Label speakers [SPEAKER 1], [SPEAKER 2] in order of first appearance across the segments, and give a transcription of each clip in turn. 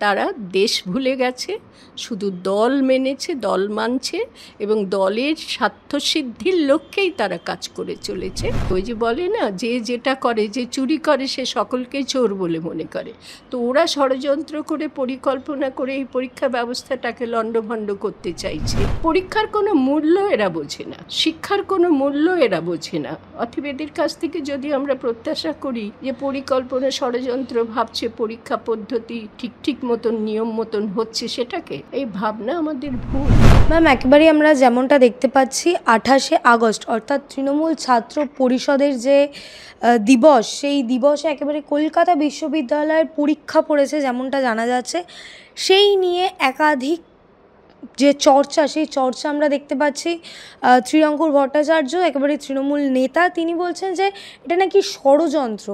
[SPEAKER 1] তারা দেশ ভুলে গেছে, শুধু দল মেনেছে, দল মানছে এবং দলের স্বার্থসিদ্ধির লক্ষ্যেই তারা কাজ করে চলেছে। ওই যে বলে না, যে যেটা করে, যে চুরি করে সে সকলকেই চোর বলে মনে করে। তো ওরা ষড়যন্ত্র করে, পরিকল্পনা করে এই পরীক্ষা ব্যবস্থাটাকে লণ্ডভণ্ড করতে চাইছে। পরীক্ষার কোনো মূল্য এরা বোঝে না, শিক্ষার কোনো মূল্য এরা বোঝে না। অতএব এদের কাছ থেকে যদি আমরা প্রত্যাশা করি যে পরিকল্পনা, ষড়যন্ত্র ভাবছে, পরীক্ষা পদ্ধতি ঠিক মতন, নিয়ম মতন হচ্ছে, সেটাকে, এই ভাবনা আমাদের ভুল।
[SPEAKER 2] ম্যাম, একেবারেই আমরা যেমনটা দেখতে পাচ্ছি 28শে আগস্ট অর্থাৎ তৃণমূল ছাত্র পরিষদের যে দিবস, সেই দিবসে একেবারে কলকাতা বিশ্ববিদ্যালয়ের পরীক্ষা পড়েছে যেমনটা জানা যাচ্ছে। সেই নিয়ে একাধিক যে চর্চা, সেই চর্চা আমরা দেখতে পাচ্ছি। শ্রীরঙ্কুর ভট্টাচার্য, একেবারে তৃণমূল নেতা, তিনি বলছেন যে এটা নাকি ষড়যন্ত্র।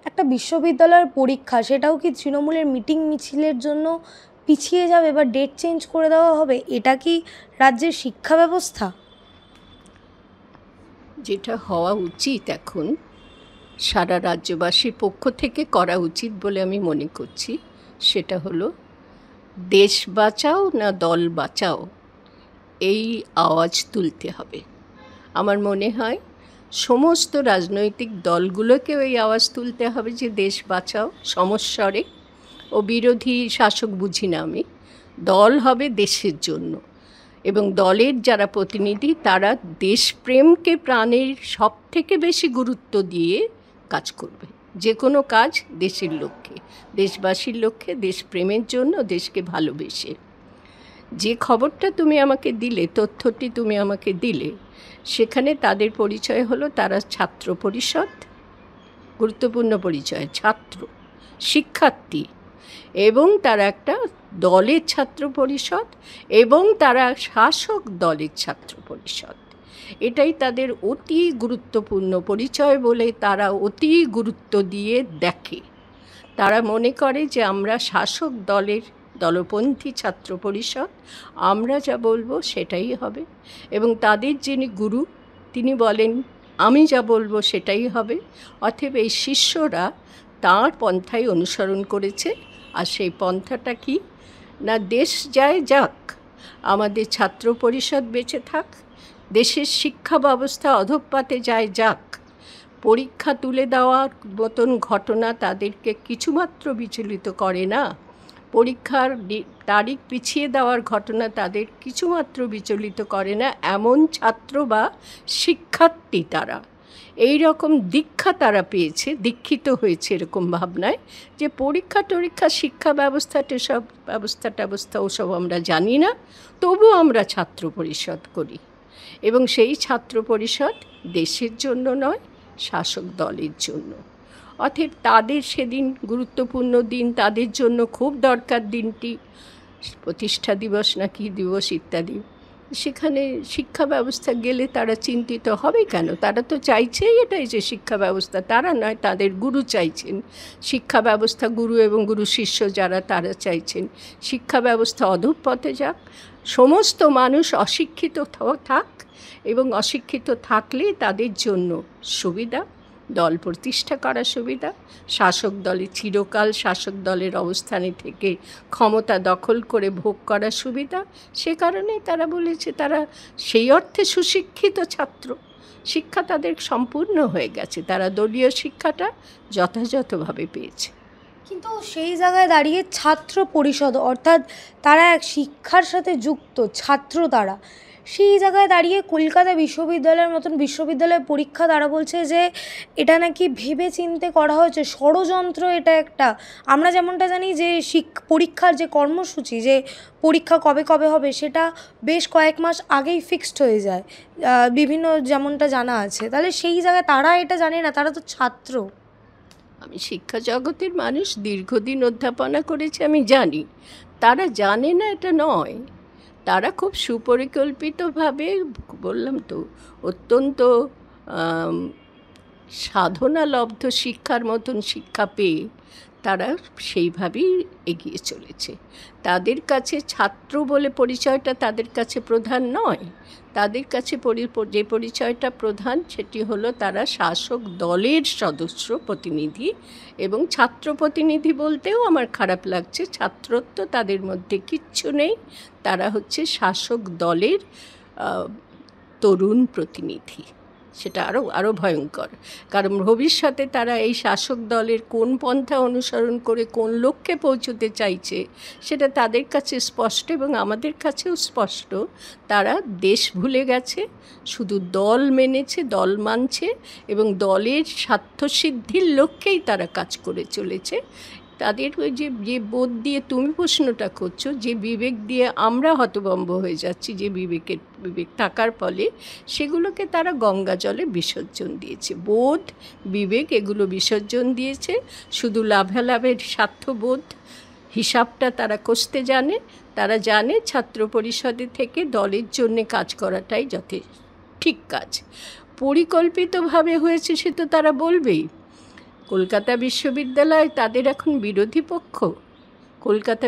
[SPEAKER 2] একটা বিশ্ববিদ্যালয়ের পরীক্ষা, সেটাও কি তৃণমূলের মিটিং মিছিলের জন্য পিছিয়ে যাবে বা ডেট চেঞ্জ করে দেওয়া হবে? এটা কি রাজ্যের শিক্ষা ব্যবস্থা?
[SPEAKER 1] যেটা হওয়া উচিত এখন সারা রাজ্যবাসীর পক্ষ থেকে করা উচিত বলে আমি মনে করছি, সেটা হলো দেশ বাঁচাও না দল বাঁচাও, এই আওয়াজ তুলতে হবে। আমার মনে হয় সমস্ত রাজনৈতিক দলগুলোকেও এই আওয়াজ তুলতে হবে যে দেশ বাঁচাও সমস্বরে। ও বিরোধী শাসক বুঝি না আমি, দল হবে দেশের জন্য, এবং দলের যারা প্রতিনিধি তারা দেশপ্রেমকে প্রাণের সব থেকে বেশি গুরুত্ব দিয়ে কাজ করবে। যে কোনো কাজ দেশের লক্ষ্যে, দেশবাসীর লক্ষ্যে, দেশপ্রেমের জন্য, দেশকে ভালোবেসে। যে খবরটা তুমি আমাকে দিলে, তথ্যটি তুমি আমাকে দিলে, সেখানে তাদের পরিচয় হলো তারা ছাত্র পরিষদ, গুরুত্বপূর্ণ পরিচয়, ছাত্র, শিক্ষার্থী, এবং তারা একটা দলের ছাত্র পরিষদ, এবং তারা শাসক দলের ছাত্র পরিষদ। এটাই তাদের অতি গুরুত্বপূর্ণ পরিচয় বলে তারা অতি গুরুত্ব দিয়ে দেখে। তারা মনে করে যে আমরা শাসক দলের দলপন্থী ছাত্র পরিষদ, আমরা যা বলবো সেটাই হবে, এবং তাদের যিনি গুরু তিনি বলেন আমি যা বলবো সেটাই হবে। অতএব এই শিষ্যরা তাঁর পন্থাই অনুসরণ করেছে। আর সেই পন্থাটা কি না, দেশ যায় যাক, আমাদের ছাত্র পরিষদ বেঁচে থাক, দেশের শিক্ষা ব্যবস্থা অধঃপাতে যায় যাক, পরীক্ষা তুলে দেওয়ার মতন ঘটনা তাদেরকে কিছুমাত্র বিচলিত করে না, পরীক্ষার তারিখ পিছিয়ে দেওয়ার ঘটনা তাদের কিছুমাত্র বিচলিত করে না। এমন ছাত্র বা শিক্ষার্থী তারা, এই রকম দীক্ষা তারা পেয়েছে, দীক্ষিত হয়েছে এরকম ভাবনায় যে পরীক্ষা শিক্ষা ব্যবস্থা ওসব আমরা জানি না, তবু আমরা ছাত্র পরিষদ করি, এবং সেই ছাত্র পরিষদ দেশের জন্য নয়, শাসক দলের জন্য। অতএব তাদের সেদিন গুরুত্বপূর্ণ দিন, তাদের জন্য খুব দরকার দিনটি, প্রতিষ্ঠা দিবস না কি দিবস ইত্যাদি। সেখানে শিক্ষা ব্যবস্থা গেলে তারা চিন্তিত হবে কেন? তারা তো চাইছেই এটাই যে শিক্ষা ব্যবস্থা, তারা নয়, তাদের গুরু চাইছেন শিক্ষা ব্যবস্থা, গুরু এবং গুরু শিষ্য যারা, তারা চাইছেন শিক্ষা ব্যবস্থা অধঃপথে যাক, সমস্ত মানুষ অশিক্ষিত থাক, এবং অশিক্ষিত থাকলে তাদের জন্য সুবিধা, দল প্রতিষ্ঠা করা সুবিধা, শাসক দলে চিরকাল শাসক দলের অবস্থানে থেকে ক্ষমতা দখল করে ভোগ করা সুবিধা। সে কারণেই তারা বলেছে তারা সেই অর্থে সুশিক্ষিত ছাত্র, শিক্ষা তাদের সম্পূর্ণ হয়ে গেছে, তারা দলীয় শিক্ষাটা যথাযথভাবে পেয়েছে।
[SPEAKER 2] কিন্তু সেই জায়গায় দাঁড়িয়ে ছাত্র পরিষদ অর্থাৎ তারা এক শিক্ষার সাথে যুক্ত ছাত্র, তারা সেই জায়গায় দাঁড়িয়ে কলকাতা বিশ্ববিদ্যালয়ের মতন বিশ্ববিদ্যালয়ের পরীক্ষা, তারা বলছে যে এটা নাকি ভেবে চিন্তে করা হয়েছে, ষড়যন্ত্র এটা একটা। আমরা যেমনটা জানি যে পরীক্ষার যে কর্মসূচি, যে পরীক্ষা কবে কবে হবে, সেটা বেশ কয়েক মাস আগেই ফিক্সড হয়ে যায় বিভিন্ন, যেমনটা জানা আছে। তাহলে সেই জায়গায় তারা এটা জানে না, তারা তো ছাত্র।
[SPEAKER 1] আমি শিক্ষা জগতের মানুষ, দীর্ঘদিন অধ্যাপনা করেছি, আমি জানি তারা জানে না এটা নয়। তারা খুব সুপরিকল্পিতভাবে, বললাম তো, অত্যন্ত সাধনালব্ধ শিক্ষার মতন শিক্ষা পেয়ে তারা সেইভাবেই এগিয়ে চলেছে। তাদের কাছে ছাত্র বলে পরিচয়টা তাদের কাছে প্রধান নয়। তাদের কাছে যে পরিচয়টা প্রধান সেটি হলো তারা শাসক দলের সদস্য প্রতিনিধি, এবং ছাত্র প্রতিনিধি বলতেও আমার খারাপ লাগছে, ছাত্রত্ব তাদের মধ্যে কিচ্ছু নেই। তারা হচ্ছে শাসক দলের তরুণ প্রতিনিধি। সেটা আরও ভয়ঙ্কর, কারণ ভবিষ্যতে তারা এই শাসক দলের কোন পন্থা অনুসরণ করে কোন লক্ষ্যে পৌঁছতে চাইছে সেটা তাদের কাছে স্পষ্ট, এবং আমাদের কাছেও স্পষ্ট। তারা দেশ ভুলে গেছে, শুধু দল মেনেছে, দল মানছে, এবং দলের স্বার্থসিদ্ধির লক্ষ্যেই তারা কাজ করে চলেছে। তাদের ওই যে বোধ দিয়ে তুমি প্রশ্নটা করছো, যে বিবেক দিয়ে আমরা হতভম্ব হয়ে যাচ্ছি, যে বিবেক থাকার ফলে সেগুলোকে তারা গঙ্গা জলে বিসর্জন দিয়েছে। বোধ, বিবেক এগুলো বিসর্জন দিয়েছে, শুধু লাভালাভের স্বার্থবোধ হিসাবটা তারা কষতে জানে। তারা জানে ছাত্র পরিষদে থেকে দলের জন্যে কাজ করাটাই ঠিক কাজ। পরিকল্পিতভাবে হয়েছে সে তো তারা বলবেই। কলকাতা বিশ্ববিদ্যালয় তাদের এখন বিরোধী পক্ষ। কলকাতা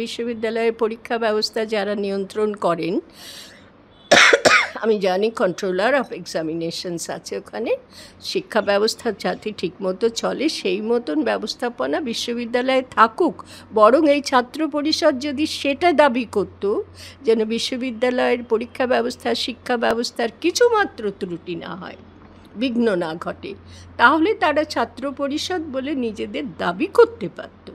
[SPEAKER 1] বিশ্ববিদ্যালয়ের পরীক্ষা ব্যবস্থা যারা নিয়ন্ত্রণ করেন, আমি জানি কন্ট্রোলার অফ এক্সামিনেশনস আছে ওখানে। শিক্ষা ব্যবস্থা যাতে ঠিকমতো চলে সেই মতন ব্যবস্থাপনা বিশ্ববিদ্যালয়ে থাকুক। বরং এই ছাত্র পরিষদ যদি সেটা দাবি করত, যেন বিশ্ববিদ্যালয়ের পরীক্ষা ব্যবস্থা, শিক্ষা ব্যবস্থার কিছুমাত্র ত্রুটি না হয়, বিঘ্ন না ঘটে, তাহলে তারা ছাত্র পরিষদ বলে নিজেদের দাবি করতে পারত।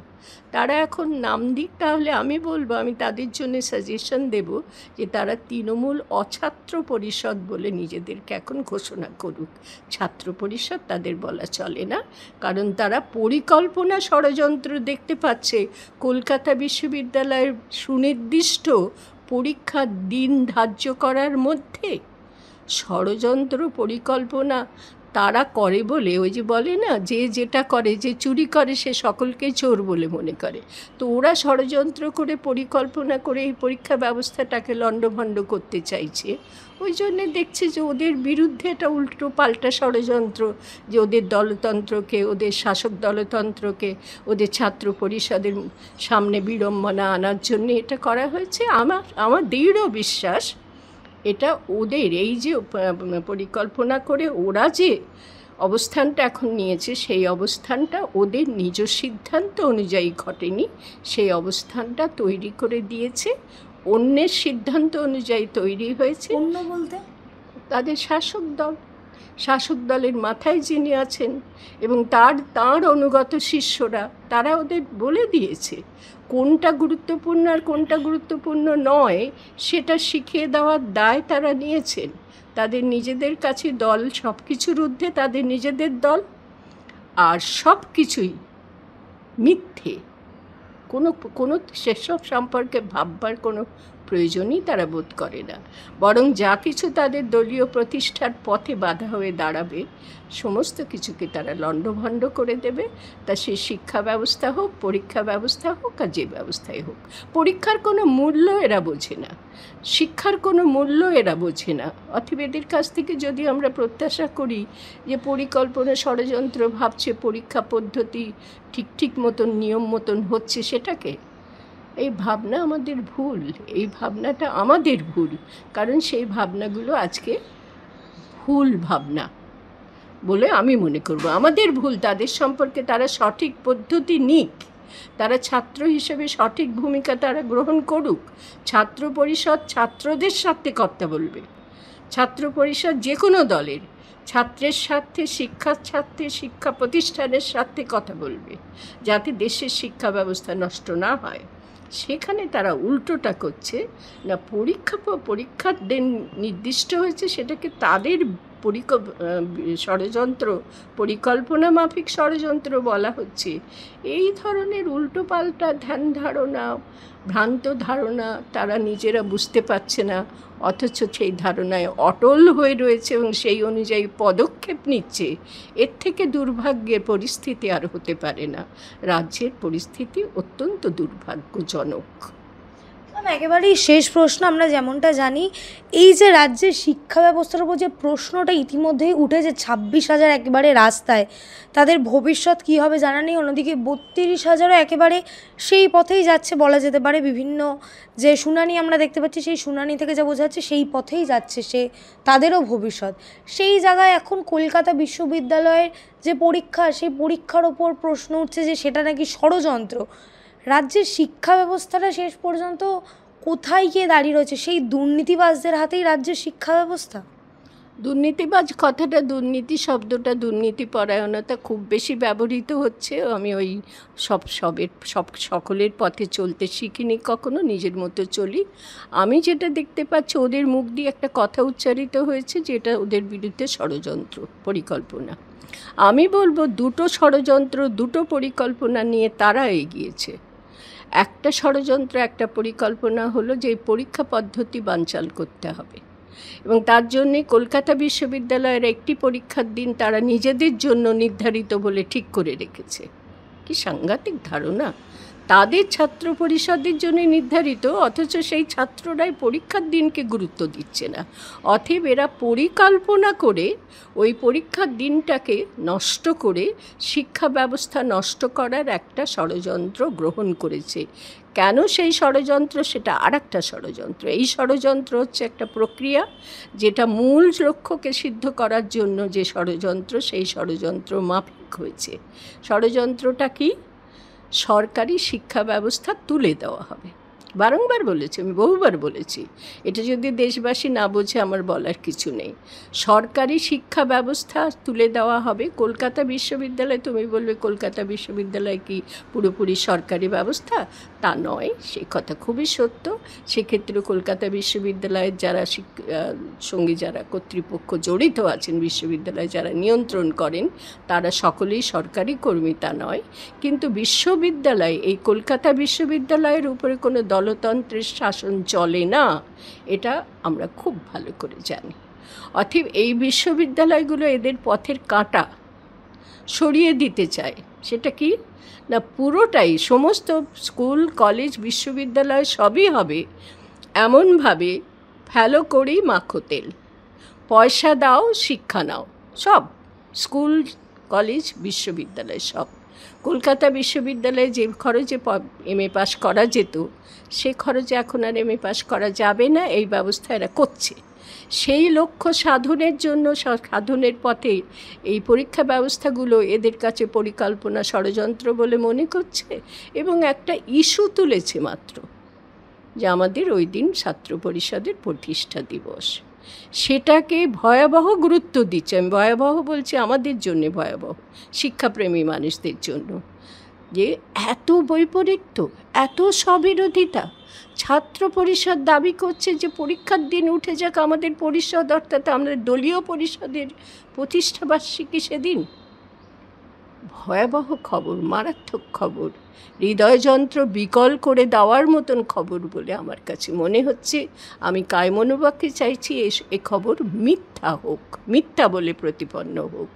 [SPEAKER 1] তারা এখন নাম দিক, তাহলে আমি বলবো, আমি তাদের জন্য সাজেশন দেব যে তারা তৃণমূল অছাত্র পরিষদ বলে নিজেদেরকে এখন ঘোষণা করুক। ছাত্র পরিষদ তাদের বলা চলে না, কারণ তারা পরিকল্পনা ষড়যন্ত্র দেখতে পাচ্ছে। কলকাতা বিশ্ববিদ্যালয়ের সুনির্দিষ্ট পরীক্ষার দিন ধার্য করার মধ্যে ষড়যন্ত্র পরিকল্পনা তারা করে বলে, ওই যে বলে না, যে যেটা করে, যে চুরি করে সে সকলকে চোর বলে মনে করে। তো ওরা ষড়যন্ত্র করে পরিকল্পনা করে এই পরীক্ষা ব্যবস্থাটাকে লণ্ডভণ্ড করতে চাইছে। ওই জন্যে দেখছে যে ওদের বিরুদ্ধে এটা উল্টো পাল্টা ষড়যন্ত্র, যে ওদের দলতন্ত্রকে, ওদের শাসক দলতন্ত্রকে, ওদের ছাত্র পরিষদের সামনে বিড়ম্বনা আনার জন্য এটা করা হয়েছে। আমার দৃঢ় বিশ্বাস এটা ওদের এই যে পরিকল্পনা করে ওরা যে অবস্থানটা এখন নিয়েছে, সেই অবস্থানটা ওদের নিজ সিদ্ধান্ত অনুযায়ী ঘটেনি। সেই অবস্থানটা তৈরি করে দিয়েছে, অন্যের সিদ্ধান্ত অনুযায়ী তৈরি হয়েছে।
[SPEAKER 2] অন্য বলতে
[SPEAKER 1] তাদের শাসক দলের মাথায় যিনি আছেন এবং তার অনুগত শিষ্যরা, তারা ওদের বলে দিয়েছে কোনটা গুরুত্বপূর্ণ আর কোনটা গুরুত্বপূর্ণ নয়, সেটা শিখিয়ে দেওয়ার দায় তারা নিয়েছেন। তাদের নিজেদের কাছে দল সব কিছুর ঊর্ধ্বে, তাদের নিজেদের দল, আর সব কিছুই মিথ্যে। কোনো সেসব সম্পর্কে ভাববার কোনো প্রয়োজনই তারা বোধ করে না। বরং যা কিছু তাদের দলীয় প্রতিষ্ঠার পথে বাধা হয়ে দাঁড়াবে, সমস্ত কিছুকে তারা লণ্ডভণ্ড করে দেবে। তা সে শিক্ষা ব্যবস্থা হোক, পরীক্ষা ব্যবস্থা হোক, আর যে ব্যবস্থাই হোক। পরীক্ষার কোনো মূল্য এরা বোঝে না, শিক্ষার কোনো মূল্য এরা বোঝে না। অতএব এদের কাছ থেকে যদি আমরা প্রত্যাশা করি যে পরিকল্পনা ষড়যন্ত্র ভাবছে পরীক্ষা পদ্ধতি ঠিক মতন নিয়ম মতন হচ্ছে, সেটাকে, এই ভাবনা আমাদের ভুল। এই ভাবনাটা আমাদের ভুল, কারণ সেই ভাবনাগুলো আজকে ভুল ভাবনা বলে আমি মনে করব। আমাদের ভুল। তাদের সম্পর্কে তারা সঠিক পদ্ধতি নিক, তারা ছাত্র হিসেবে সঠিক ভূমিকা তারা গ্রহণ করুক। ছাত্র পরিষদ ছাত্রদের সাথে কথা বলবে। ছাত্র পরিষদ যে কোনো দলের ছাত্রের স্বার্থে, শিক্ষার স্বার্থে, শিক্ষা প্রতিষ্ঠানের স্বার্থে কথা বলবে, যাতে দেশের শিক্ষা ব্যবস্থা নষ্ট না হয়। সেখানে তারা উল্টোটা করছে না। পরীক্ষার দিন নির্দিষ্ট হয়েছে, সেটাকে তাদের ষড়যন্ত্র, পরিকল্পনা মাফিক ষড়যন্ত্র বলা হচ্ছে। এই ধরনের উল্টোপাল্টা ধ্যান ধারণা, ভ্রান্ত ধারণা তারা নিজেরা বুঝতে পারছে না, অথচ সেই ধারণায় অটল হয়ে রয়েছে এবং সেই অনুযায়ী পদক্ষেপ নিচ্ছে। এর থেকে দুর্ভাগ্যের পরিস্থিতি আর হতে পারে না। রাজ্যের পরিস্থিতি অত্যন্ত দুর্ভাগ্যজনক।
[SPEAKER 2] একেবারেই শেষ প্রশ্ন, আমরা যেমনটা জানি এই যে রাজ্যের শিক্ষা ব্যবস্থার উপর যে প্রশ্নটা ইতিমধ্যেই উঠেছে, 26,000 একেবারে রাস্তায়, তাদের ভবিষ্যৎ কী হবে জানা নেই। অন্যদিকে 32,000ও একেবারে সেই পথেই যাচ্ছে বলা যেতে পারে। বিভিন্ন যে শুনানি আমরা দেখতে পাচ্ছি, সেই শুনানি থেকে যা বোঝা যাচ্ছে সেই পথেই যাচ্ছে তাদেরও ভবিষ্যৎ। সেই জায়গায় এখন কলকাতা বিশ্ববিদ্যালয়ের যে পরীক্ষা, সেই পরীক্ষার ওপর প্রশ্ন উঠছে যে সেটা নাকি ষড়যন্ত্র। রাজ্যের শিক্ষা ব্যবস্থাটা শেষ পর্যন্ত কোথায় গিয়ে দাঁড়িয়ে রয়েছে? সেই দুর্নীতিবাজদের হাতেই রাজ্যের শিক্ষা ব্যবস্থা।
[SPEAKER 1] দুর্নীতিবাজ কথাটা, দুর্নীতি শব্দটা, দুর্নীতি পরায়ণতা খুব বেশি ব্যবহৃত হচ্ছে। আমি ওই সকলের পথে চলতে শিখিনি কখনো, নিজের মতো চলি। আমি যেটা দেখতে পাচ্ছি, ওদের মুখ দিয়ে একটা কথা উচ্চারিত হয়েছে যেটা ওদের বিরুদ্ধে ষড়যন্ত্র, পরিকল্পনা। আমি বলবো দুটো ষড়যন্ত্র, দুটো পরিকল্পনা নিয়ে তারা এগিয়েছে। একটা ষড়যন্ত্র, একটা পরিকল্পনা হলো যে এই পরীক্ষা পদ্ধতি বানচাল করতে হবে, এবং তার জন্যে কলকাতা বিশ্ববিদ্যালয়ের একটি পরীক্ষার দিন তারা নিজেদের জন্য নির্ধারিত বলে ঠিক করে রেখেছে। কি সাংঘাতিক ধারণা! তাদের ছাত্র পরিষদের জন্য নির্ধারিত, অথচ সেই ছাত্ররাই পরীক্ষার দিনকে গুরুত্ব দিচ্ছে না। অতএব এরা পরিকল্পনা করে ওই পরীক্ষার দিনটাকে নষ্ট করে শিক্ষা ব্যবস্থা নষ্ট করার একটা ষড়যন্ত্র গ্রহণ করেছে। কেন সেই ষড়যন্ত্র, সেটা আর একটা ষড়যন্ত্র। এই ষড়যন্ত্র হচ্ছে একটা প্রক্রিয়া, যেটা মূল লক্ষ্যকে সিদ্ধ করার জন্য যে ষড়যন্ত্র, সেই ষড়যন্ত্র মাফিক হয়েছে। ষড়যন্ত্রটা কি? সরকারি শিক্ষা ব্যবস্থা তুলে দেওয়া হবে। বারংবার বলেছি, আমি বহুবার বলেছি। এটা যদি দেশবাসী না বোঝে আমার বলার কিছু নেই। সরকারি শিক্ষা ব্যবস্থা তুলে দেওয়া হবে। কলকাতা বিশ্ববিদ্যালয়, তুমি বলবে কলকাতা বিশ্ববিদ্যালয় কি পুরোপুরি সরকারি ব্যবস্থা? তা নয়, সেই কথা খুবই সত্য। সেক্ষেত্রে কলকাতা বিশ্ববিদ্যালয়ের যারা সঙ্গে যারা কর্তৃপক্ষ জড়িত আছেন, বিশ্ববিদ্যালয় যারা নিয়ন্ত্রণ করেন, তারা সকলেই সরকারি কর্মী, তা নয়। কিন্তু বিশ্ববিদ্যালয়, এই কলকাতা বিশ্ববিদ্যালয়ের উপরে কোনো দলতন্ত্রের শাসন চলে না, এটা আমরা খুব ভালো করে জানি। অতএব এই বিশ্ববিদ্যালয়গুলো এদের পথের কাঁটা সরিয়ে দিতে চায়। সেটা কি না, পুরোটাই, সমস্ত স্কুল, কলেজ, বিশ্ববিদ্যালয় সবই হবে এমনভাবে, ফেলো করেই মাখো তেল, পয়সা দাও শিক্ষা নাও। সব স্কুল, কলেজ, বিশ্ববিদ্যালয় সব। কলকাতা বিশ্ববিদ্যালয়ে যে খরচে MA পাস করা যেত, সে খরচে এখন আর MA পাস করা যাবে না। এই ব্যবস্থা এরা করছে। সেই লক্ষ্য সাধনের জন্য, সাধনের পথে এই পরীক্ষা ব্যবস্থাগুলো এদের কাছে পরিকল্পনা, ষড়যন্ত্র বলে মনে করছে, এবং একটা ইস্যু তুলেছে মাত্র, যে আমাদের ওই দিন ছাত্র পরিষদের প্রতিষ্ঠা দিবস। সেটাকে ভয়াবহ গুরুত্ব দিচ্ছে। আমি ভয়াবহ বলছি আমাদের জন্যে ভয়াবহ, শিক্ষাপ্রেমী মানুষদের জন্য, যে এত বৈপরীত্য, এত স্ববিরোধিতা। ছাত্র পরিষদ দাবি করছে যে পরীক্ষার দিন উঠে যাক আমাদের পরিষদ, অর্থাৎ আমাদের দলীয় পরিষদের প্রতিষ্ঠাবার্ষিকী সেদিন। ভয়াবহ খবর, মারাত্মক খবর, হৃদয়যন্ত্র বিকল করে দেওয়ার মতন খবর বলে আমার কাছে মনে হচ্ছে। আমি কায়মনোবাক্যে চাইছি এ খবর মিথ্যা হোক, মিথ্যা বলে প্রতিপন্ন হোক।